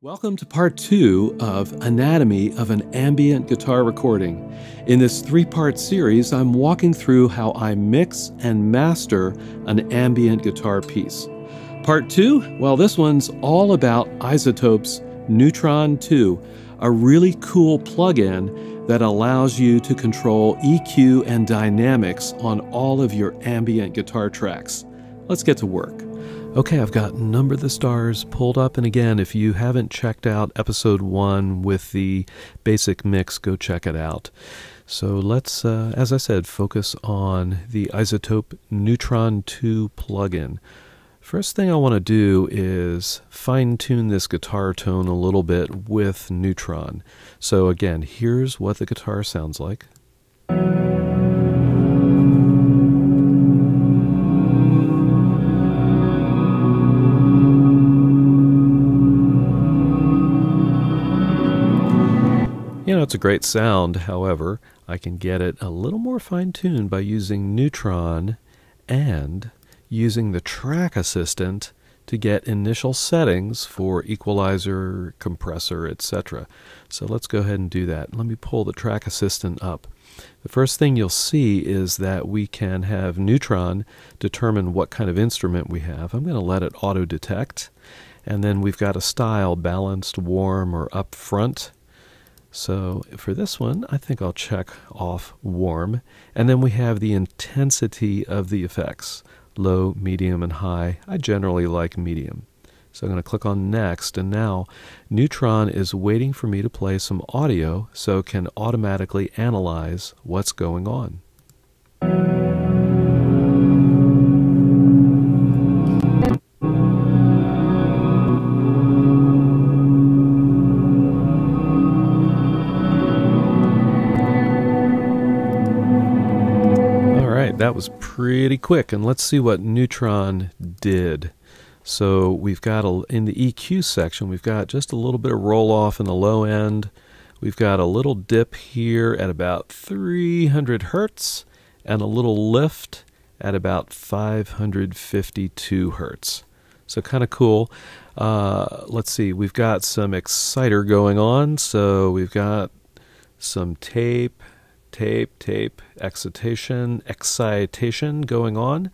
Welcome to part 2 of Anatomy of an Ambient Guitar Recording. In this 3-part series, I'm walking through how I mix and master an ambient guitar piece. Part 2, well, this one's all about iZotope's Neutron 2, a really cool plugin that allows you to control EQ and dynamics on all of your ambient guitar tracks. Let's get to work. Okay, I've got Number the Stars pulled up, and again, if you haven't checked out episode 1 with the basic mix, go check it out. So let's, as I said, focus on the iZotope Neutron 2 plugin. First thing I want to do is fine-tune this guitar tone a little bit with Neutron. So again, here's what the guitar sounds like. You know, it's a great sound. However, I can get it a little more fine-tuned by using Neutron and using the track assistant to get initial settings for equalizer, compressor, etc. So let's go ahead and do that. Let me pull the track assistant up. The first thing you'll see is that we can have Neutron determine what kind of instrument we have. I'm going to let it auto-detect. And then we've got a style, balanced, warm, or up front. So for this one, I think I'll check off warm. And then we have the intensity of the effects, low, medium, and high. I generally like medium. So I'm going to click on next, and now Neutron is waiting for me to play some audio so it can automatically analyze what's going on. That was pretty quick, and let's see what Neutron did. So we've got, in the EQ section, we've got just a little bit of roll-off in the low end. We've got a little dip here at about 300 hertz, and a little lift at about 552 hertz. So kind of cool. Let's see, we've got some exciter going on, so we've got some tape, excitation going on,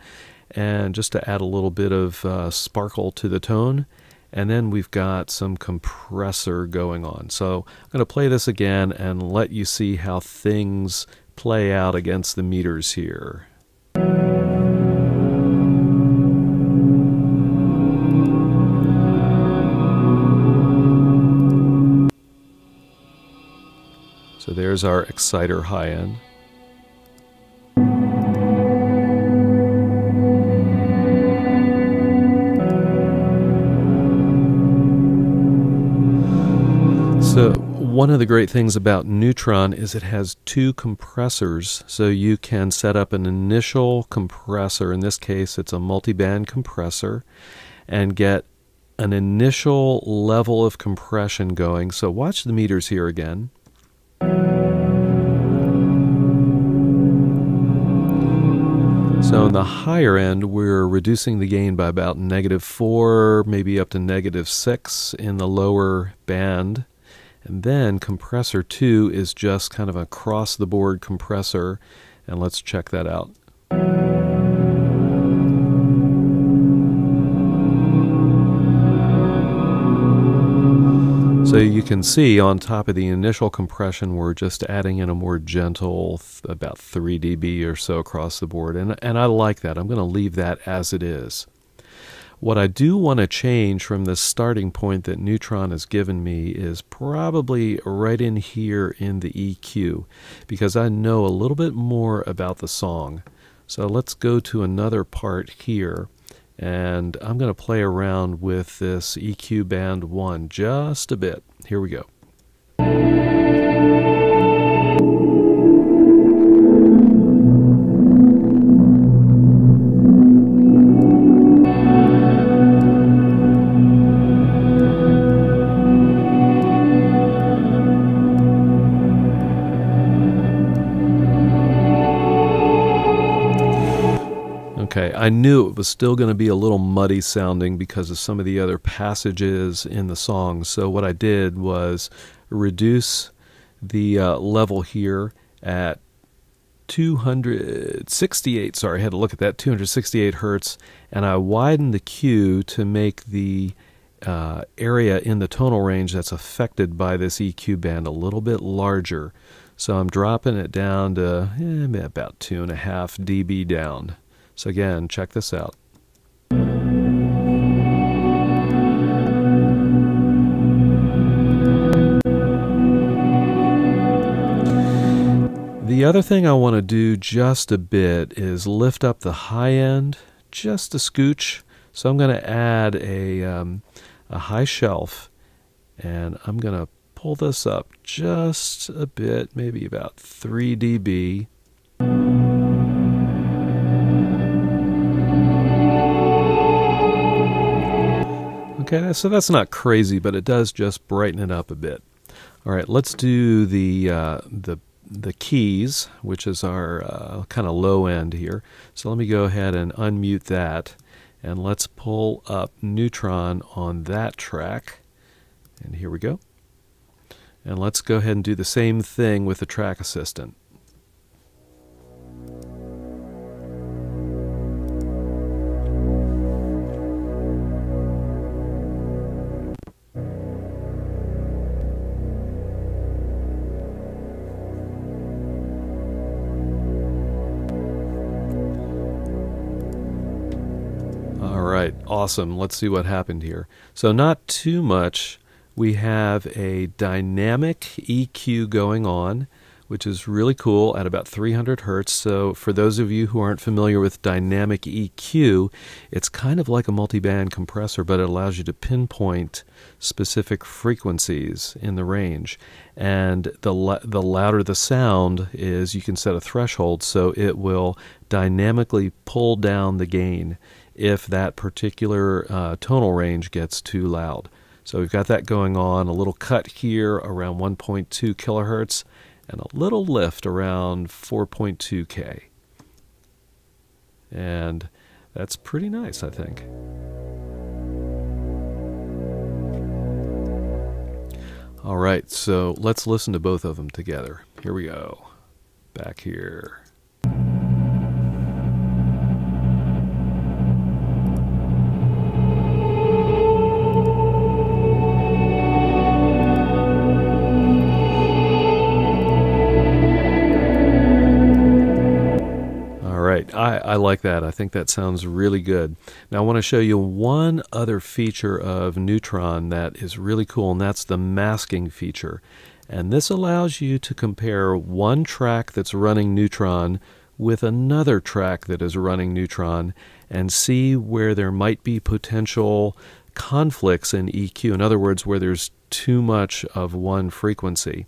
and just to add a little bit of sparkle to the tone. And then we've got some compressor going on. So I'm going to play this again and let you see how things play out against the meters here. So there's our exciter high end. So one of the great things about Neutron is it has 2 compressors, so you can set up an initial compressor. In this case, it's a multi-band compressor, and get an initial level of compression going. So watch the meters here again. So in the higher end, we're reducing the gain by about -4, maybe up to -6 in the lower band. And then compressor 2 is just kind of an across-the-board compressor, and let's check that out. So you can see on top of the initial compression, we're just adding in a more gentle, about 3 dB or so across the board. And I like that. I'm going to leave that as it is. What I do want to change from the starting point that Neutron has given me is probably right in here in the EQ, because I know a little bit more about the song. So let's go to another part here. And I'm going to play around with this EQ band 1 just a bit. Here we go. Okay, I knew it was still going to be a little muddy sounding because of some of the other passages in the song. So what I did was reduce the level here at 268, sorry, I had to look at that, 268 hertz, and I widened the Q to make the area in the tonal range that's affected by this EQ band a little bit larger. So I'm dropping it down to about 2.5 dB down. So again, check this out. The other thing I want to do just a bit is lift up the high end just a scooch. So I'm going to add a high shelf, and I'm going to pull this up just a bit, maybe about 3 dB. Okay, so that's not crazy, but it does just brighten it up a bit. All right, let's do the keys, which is our kind of low end here. So let me go ahead and unmute that, and let's pull up Neutron on that track. And here we go. And let's go ahead and do the same thing with the track assistant. All right, awesome. Let's see what happened here. So not too much. We have a dynamic EQ going on, which is really cool at about 300 hertz. So for those of you who aren't familiar with dynamic EQ, it's kind of like a multiband compressor, but it allows you to pinpoint specific frequencies in the range. And the louder the sound is, you can set a threshold, so it will dynamically pull down the gain if that particular tonal range gets too loud. So we've got that going on, a little cut here around 1.2 kilohertz, and a little lift around 4.2K. And that's pretty nice, I think. All right, so let's listen to both of them together. Here we go. Back here. I like that. I think that sounds really good. Now I want to show you one other feature of Neutron that is really cool, and that's the masking feature. And this allows you to compare one track that's running Neutron with another track that is running Neutron and see where there might be potential conflicts in EQ. In other words, where there's too much of one frequency.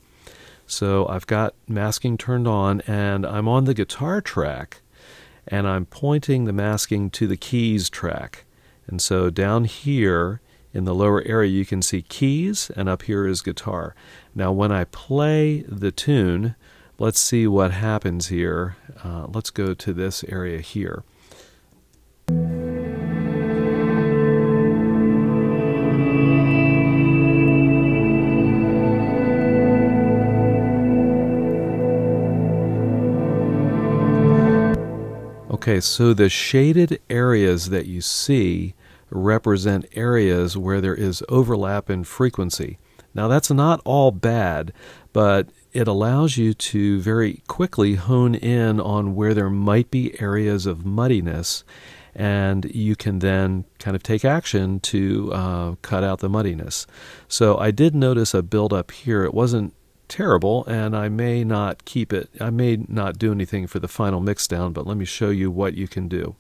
So I've got masking turned on, and I'm on the guitar track, and I'm pointing the masking to the keys track. And so down here in the lower area you can see keys, and up here is guitar. Now when I play the tune, let's see what happens here. Let's go to this area here. Okay, so the shaded areas that you see represent areas where there is overlap in frequency. Now that's not all bad, but it allows you to very quickly hone in on where there might be areas of muddiness, and you can then kind of take action to cut out the muddiness. So I did notice a buildup here. It wasn't terrible, and I may not keep it. I may not do anything for the final mix down, but let me show you what you can do.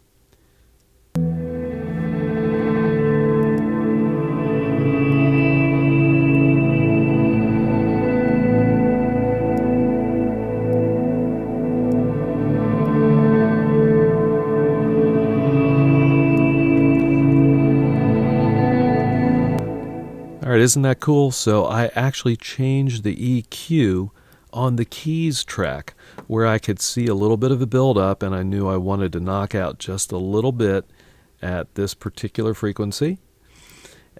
All right, isn't that cool? So I actually changed the EQ on the keys track where I could see a little bit of a build-up, and I knew I wanted to knock out just a little bit at this particular frequency.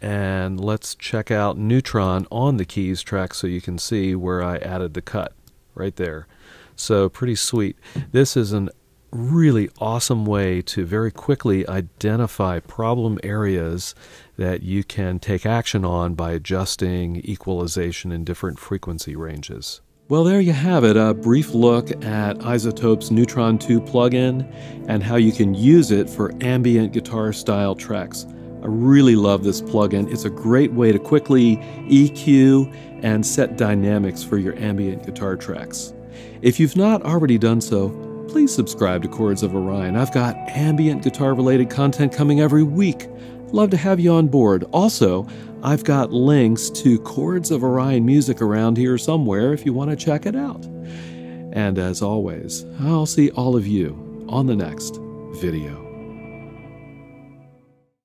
And let's check out Neutron on the keys track so you can see where I added the cut right there. So pretty sweet. This is a really awesome way to very quickly identify problem areas that you can take action on by adjusting equalization in different frequency ranges. Well, there you have it, a brief look at iZotope's Neutron 2 plugin and how you can use it for ambient guitar style tracks. I really love this plugin. It's a great way to quickly EQ and set dynamics for your ambient guitar tracks. If you've not already done so, please subscribe to Chords of Orion. I've got ambient guitar related content coming every week. I'd love to have you on board. Also, I've got links to Chords of Orion music around here somewhere if you want to check it out. And as always, I'll see all of you on the next video.